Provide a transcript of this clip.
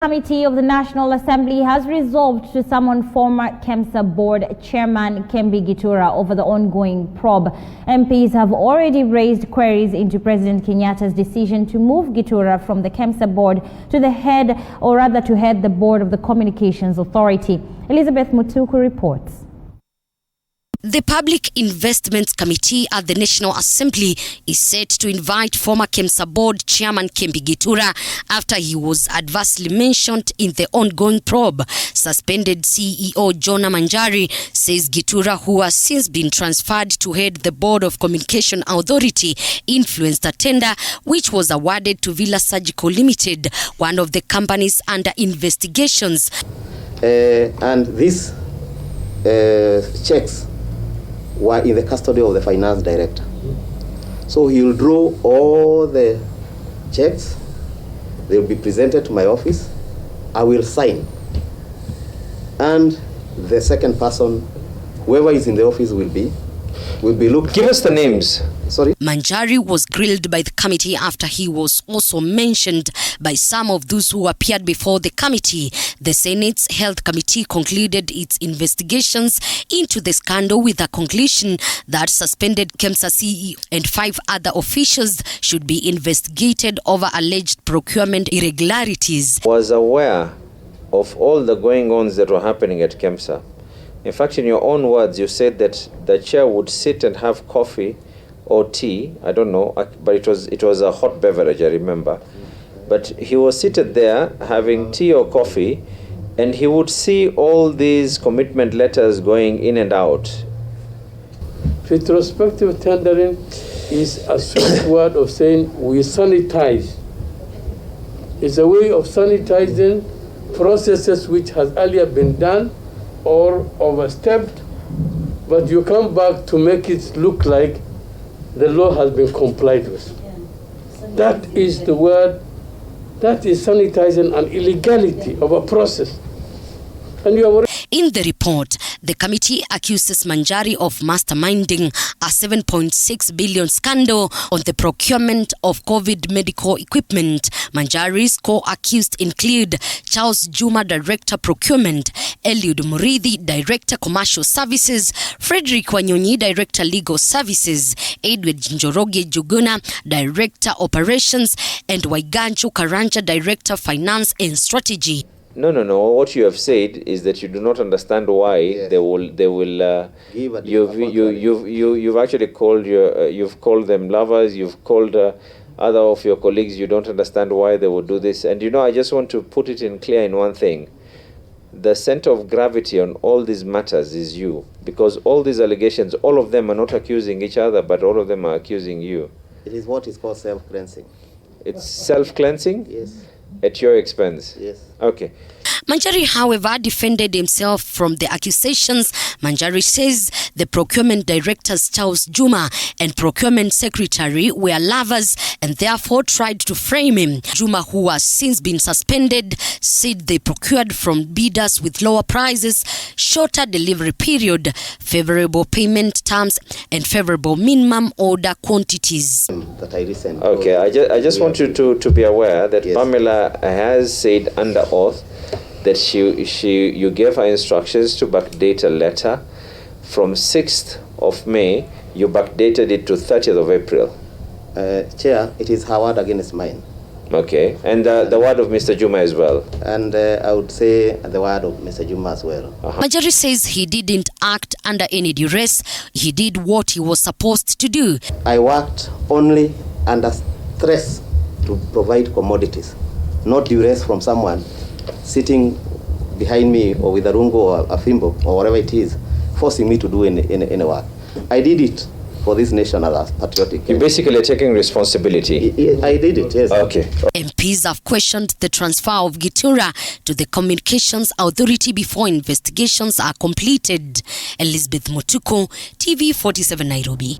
Committee of the National Assembly has resolved to summon former KEMSA board chairman Kembi Gitura over the ongoing probe. MPs have already raised queries into President Kenyatta's decision to move Gitura from the KEMSA board to the head, or rather to head the board of the Communications Authority. Elizabeth Mutuku reports. The Public Investments Committee at the National Assembly is set to invite former KEMSA board chairman Kembi Gitura after he was adversely mentioned in the ongoing probe. Suspended CEO Jonah Manjari says Gitura, who has since been transferred to head the Board of Communication Authority, influenced a tender which was awarded to Villa Surgical Limited, one of the companies under investigations. And these checks were in the custody of the finance director. So he will draw all the checks, they will be presented to my office, I will sign. And the second person, whoever is in the office will be looked. Give us the names. Sorry? Manjari was grilled by the committee after he was also mentioned by some of those who appeared before the committee. The Senate's Health Committee concluded its investigations into the scandal with a conclusion that suspended KEMSA CEO and 5 other officials should be investigated over alleged procurement irregularities. Was aware of all the going-ons that were happening at KEMSA. In fact, in your own words, you said that the chair would sit and have coffee or tea, I don't know, but it was a hot beverage, I remember. But he was seated there having tea or coffee, and he would see all these commitment letters going in and out. Retrospective tendering is a sweet word of saying we sanitize. It's a way of sanitizing processes which has earlier been done or overstepped, but you come back to make it look like the law has been complied with. That is the word, that is sanitizing an illegality of a process. And you have In the report, the committee accuses Manjari of masterminding a 7.6 billion scandal on the procurement of COVID medical equipment. Manjari's co-accused include Charles Juma, Director Procurement, Eliud Murithi, Director Commercial Services, Frederick Wanyonyi, Director Legal Services, Edward Njoroge Juguna, Director Operations, and Waiganchu Karanja, Director Finance and Strategy. No. What you have said is that you do not understand why they will. You've actually called you've called them lovers. You've called other of your colleagues. You don't understand why they would do this. And I just want to put it in clear in one thing: the center of gravity on all these matters is you, because all these allegations, all of them are not accusing each other, but all of them are accusing you. It is what is called self-cleansing. It's self-cleansing? Yes. At your expense? Yes. Okay. Manjari, however, defended himself from the accusations. Manjari says the procurement directors Charles Juma and procurement secretary were lovers and therefore tried to frame him. Juma, who has since been suspended, said they procured from bidders with lower prices, shorter delivery period, favorable payment terms, and favorable minimum order quantities. That I listened. Okay, I just want you to be aware that yes. Pamela has said under oath that you gave her instructions to backdate a letter from 6th of May. You backdated it to 30th of April. Chair, it is her word against mine. Okay, and the word of Mr. Juma as well. And I would say the word of Mr. Juma as well. Manjari says he didn't act under any duress. He did what he was supposed to do. I worked only under stress to provide commodities, not duress from someone sitting behind me or with a rungo or a fimbo or whatever it is, forcing me to do any work. I did it for this nation as patriotic. You're basically taking responsibility. I did it, yes. Okay. MPs have questioned the transfer of Gitura to the Communications Authority before investigations are completed. Elizabeth Mutuku, TV 47 Nairobi.